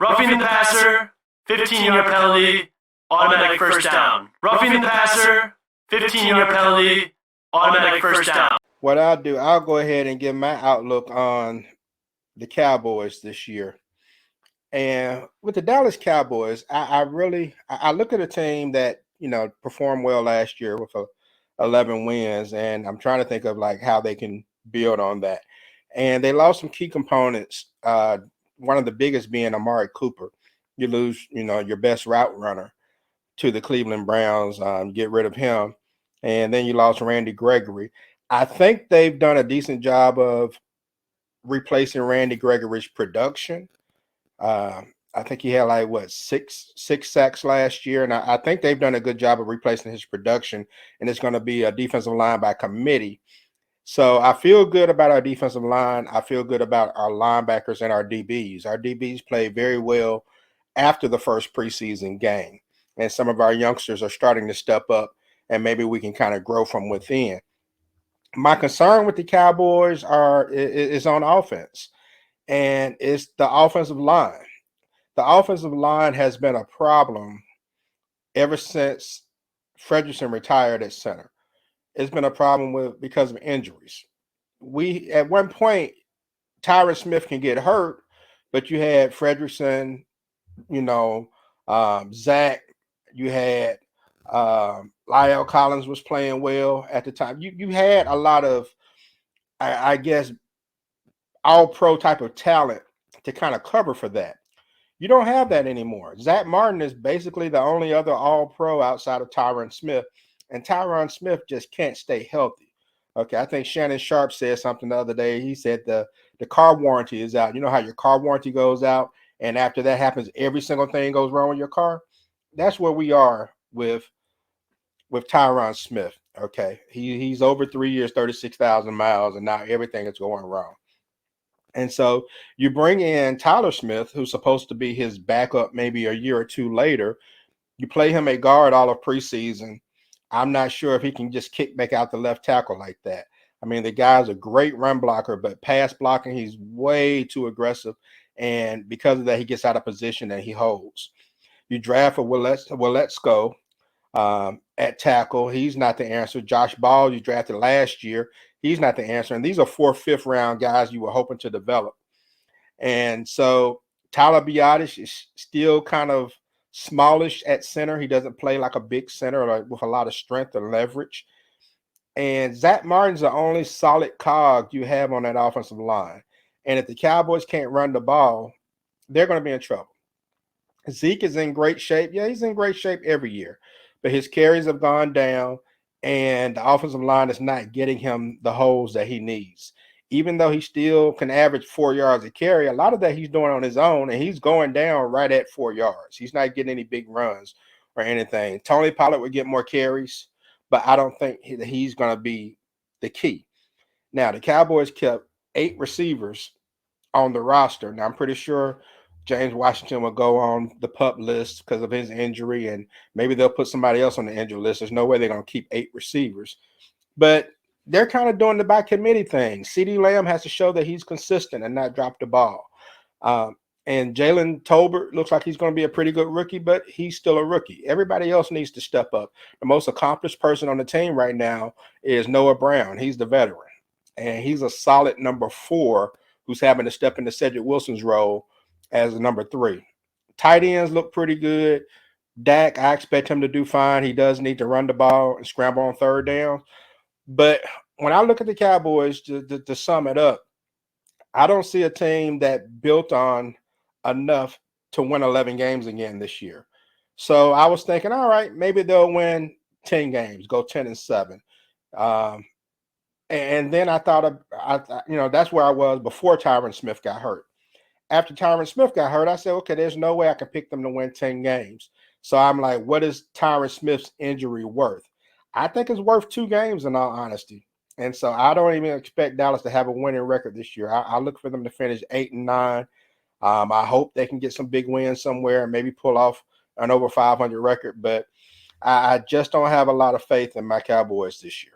Roughing the passer, 15-yard penalty, automatic first down. Roughing the passer, 15-yard penalty, automatic first down. What I'll do, I'll go ahead and give my outlook on the Cowboys this year. And with the Dallas Cowboys, I look at a team that, performed well last year with 11 wins, and I'm trying to think of like how they can build on that. And they lost some key components. One of the biggest being Amari Cooper. You lose, your best route runner to the Cleveland Browns, get rid of him. And then you lost Randy Gregory. I think they've done a decent job of replacing Randy Gregory's production. I think he had like six sacks last year, and I think they've done a good job of replacing his production. And it's going to be a defensive line by committee. So I feel good about our defensive line. I feel good about our linebackers and our DBs. Our DBs played very well after the first preseason game, and some of our youngsters are starting to step up, and maybe we can kind of grow from within. My concern with the Cowboys is on offense, and it's the offensive line. The offensive line has been a problem ever since Frederickson retired at center. It's been a problem because of injuries. We at one point, Tyron Smith can get hurt, but you had Frederickson, Zach, you had Lyle Collins was playing well at the time. You had a lot of, I guess, all-pro type of talent to kind of cover for that. You don't have that anymore. Zach Martin is basically the only other all-pro outside of Tyron Smith, and Tyron Smith just can't stay healthy. Okay, I think Shannon Sharp said something the other day. He said the car warranty is out. You know how your car warranty goes out, and after that happens, every single thing goes wrong with your car? That's where we are with Tyron Smith. Okay, he's over 3 years, 36,000 miles, and now everything is going wrong. And so you bring in Tyler Smith, who's supposed to be his backup maybe a year or two later. You play him a guard all of preseason. I'm not sure if he can just kick back out the left tackle like that. I mean, the guy's a great run blocker, but pass blocking, he's way too aggressive. And because of that, he gets out of position and he holds. You draft for Willetsko at tackle. He's not the answer. Josh Ball, you drafted last year. He's not the answer. And these are 4th, 5th round guys you were hoping to develop. And so Tyler Biadasz is still kind of smallish at center. He doesn't play like a big center with a lot of strength or leverage. And Zach Martin's the only solid cog you have on that offensive line. And if the Cowboys can't run the ball, they're going to be in trouble. Zeke is in great shape. Yeah, he's in great shape every year. But his carries have gone down, and the offensive line is not getting him the holes that he needs. Even though he still can average 4 yards a carry, a lot of that he's doing on his own, and he's going down right at 4 yards. He's not getting any big runs or anything. Tony Pollard would get more carries, but I don't think that he's going to be the key. Now, the Cowboys kept 8 receivers on the roster. Now, I'm pretty sure James Washington will go on the PUP list because of his injury, and maybe they'll put somebody else on the injury list. There's no way they're going to keep 8 receivers. But they're kind of doing the by committee thing. CeeDee Lamb has to show that he's consistent and not drop the ball. And Jalen Tolbert looks like he's going to be a pretty good rookie, but he's still a rookie. Everybody else needs to step up. The most accomplished person on the team right now is Noah Brown. He's the veteran, and he's a solid number 4 who's having to step into Cedric Wilson's role as a number 3. Tight ends look pretty good. Dak, I expect him to do fine. He does need to run the ball and scramble on 3rd down. But when I look at the Cowboys, to sum it up, I don't see a team that built on enough to win 11 games again this year. So I was thinking, all right, maybe they'll win 10 games, go 10-7. And then I thought, that's where I was before Tyron Smith got hurt. After Tyron Smith got hurt, I said, okay, there's no way I can pick them to win 10 games. So I'm like, what is Tyron Smith's injury worth? I think it's worth 2 games in all honesty. And so I don't even expect Dallas to have a winning record this year. I look for them to finish 8-9. I hope they can get some big wins somewhere and maybe pull off an over 500 record. But I just don't have a lot of faith in my Cowboys this year.